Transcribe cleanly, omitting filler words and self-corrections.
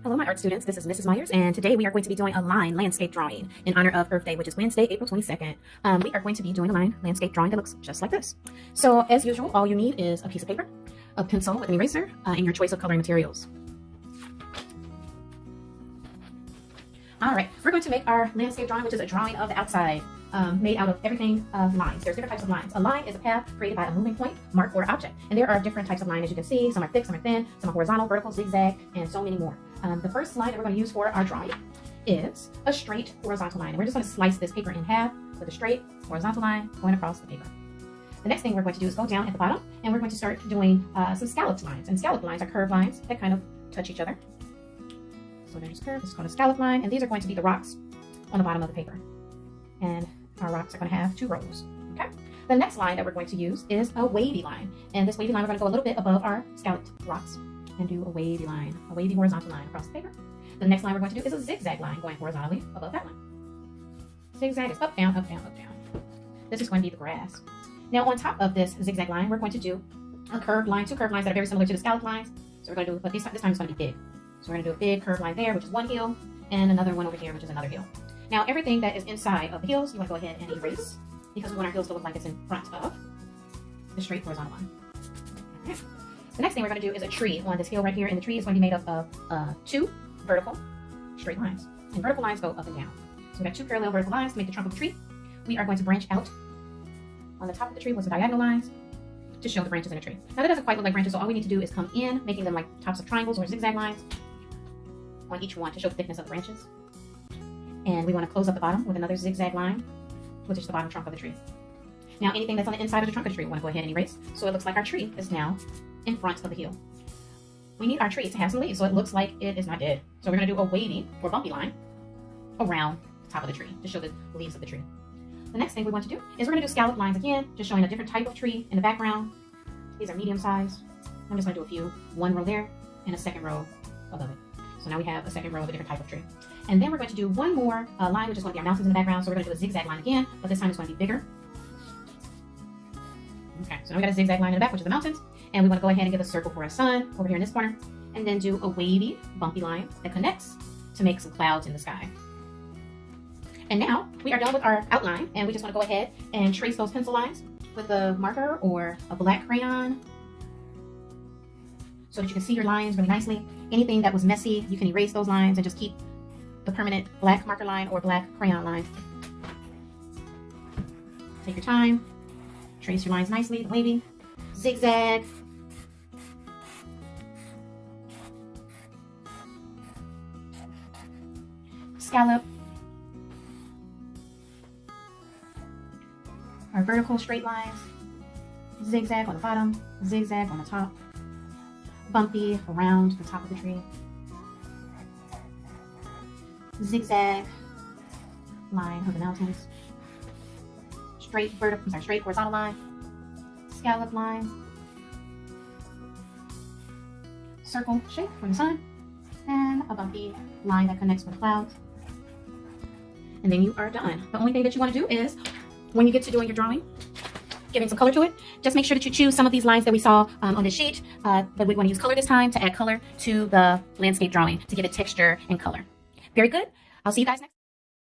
Hello, my art students. This is Mrs. Myers, and today we are going to be doing a line landscape drawing in honor of Earth Day, which is Wednesday, April 22nd. We are going to be doing a line landscape drawing that looks just like this. So, as usual, all you need is a piece of paper, a pencil with an eraser, and your choice of coloring materials. All right, we're going to make our landscape drawing, which is a drawing of the outside, made out of everything of lines. There's different types of lines. A line is a path created by a moving point, mark, or object. And there are different types of line, as you can see. Some are thick, some are thin, some are horizontal, vertical, zigzag, and so many more. The first line that we're going to use for our drawing is a straight horizontal line. And we're just going to slice this paper in half with a straight horizontal line going across the paper. The next thing we're going to do is go down at the bottom, and we're going to start doing some scalloped lines. And scalloped lines are curved lines that kind of touch each other. So they're just curved. This is called a scallop line, and these are going to be the rocks on the bottom of the paper. And our rocks are going to have 2 rows. Okay. The next line that we're going to use is a wavy line, and this wavy line we're going to go a little bit above our scalloped rocks and do a wavy line, a wavy horizontal line across the paper. The next line we're going to do is a zigzag line going horizontally above that line. Zigzag is up, down, up, down, up, down. This is going to be the grass. Now on top of this zigzag line, we're going to do a curved line, 2 curved lines that are very similar to the scallop lines. So we're going to do, but this time it's going to be big. So we're going to do a big curved line there, which is one heel, and another one over here, which is another heel. Now everything that is inside of the heels, you want to go ahead and erase, because we want our heels to look like it's in front of the straight horizontal line. Okay. The next thing we're going to do is a tree on this heel right here, and the tree is going to be made up of 2 vertical straight lines. And vertical lines go up and down. So we've got 2 parallel vertical lines to make the trunk of the tree. We are going to branch out on the top of the tree with some diagonal lines to show the branches in a tree. Now that doesn't quite look like branches, so all we need to do is come in, making them like tops of triangles or zigzag lines on each one to show the thickness of the branches. And we want to close up the bottom with another zigzag line, which is the bottom trunk of the tree. Now anything that's on the inside of the trunk of the tree, we want to go ahead and erase. So it looks like our tree is now in front of the heel. We need our tree to have some leaves, so it looks like it is not dead. So we're going to do a wavy or bumpy line around the top of the tree to show the leaves of the tree. The next thing we want to do is we're going to do scallop lines again, just showing a different type of tree in the background. These are medium sized. I'm just going to do a few, 1 row there and a 2nd row above it. So now we have a 2nd row of a different type of tree. And then we're going to do one more line, which is going to be our mountains in the background. So we're going to do a zigzag line again, but this time it's going to be bigger. Okay, so now we got a zigzag line in the back, which is the mountains. And we want to go ahead and give a circle for a sun over here in this corner. And then do a wavy, bumpy line that connects to make some clouds in the sky. And now we are done with our outline, and we just want to go ahead and trace those pencil lines with a marker or a black crayon so that you can see your lines really nicely. Anything that was messy, you can erase those lines and just keep the permanent black marker line or black crayon line. Take your time, trace your lines nicely, the wavy, zigzag, scallop, our vertical straight lines, zigzag on the bottom, zigzag on the top, bumpy around the top of the tree, zigzag line of the mountains, straight horizontal line, scallop lines, circle shape for the sun, and a bumpy line that connects with clouds. And then you are done. The only thing that you want to do is, when you get to doing your drawing, giving some color to it, just make sure that you choose some of these lines that we saw on the sheet, but we want to use color this time to add color to the landscape drawing to give it texture and color. Very good. I'll see you guys next time.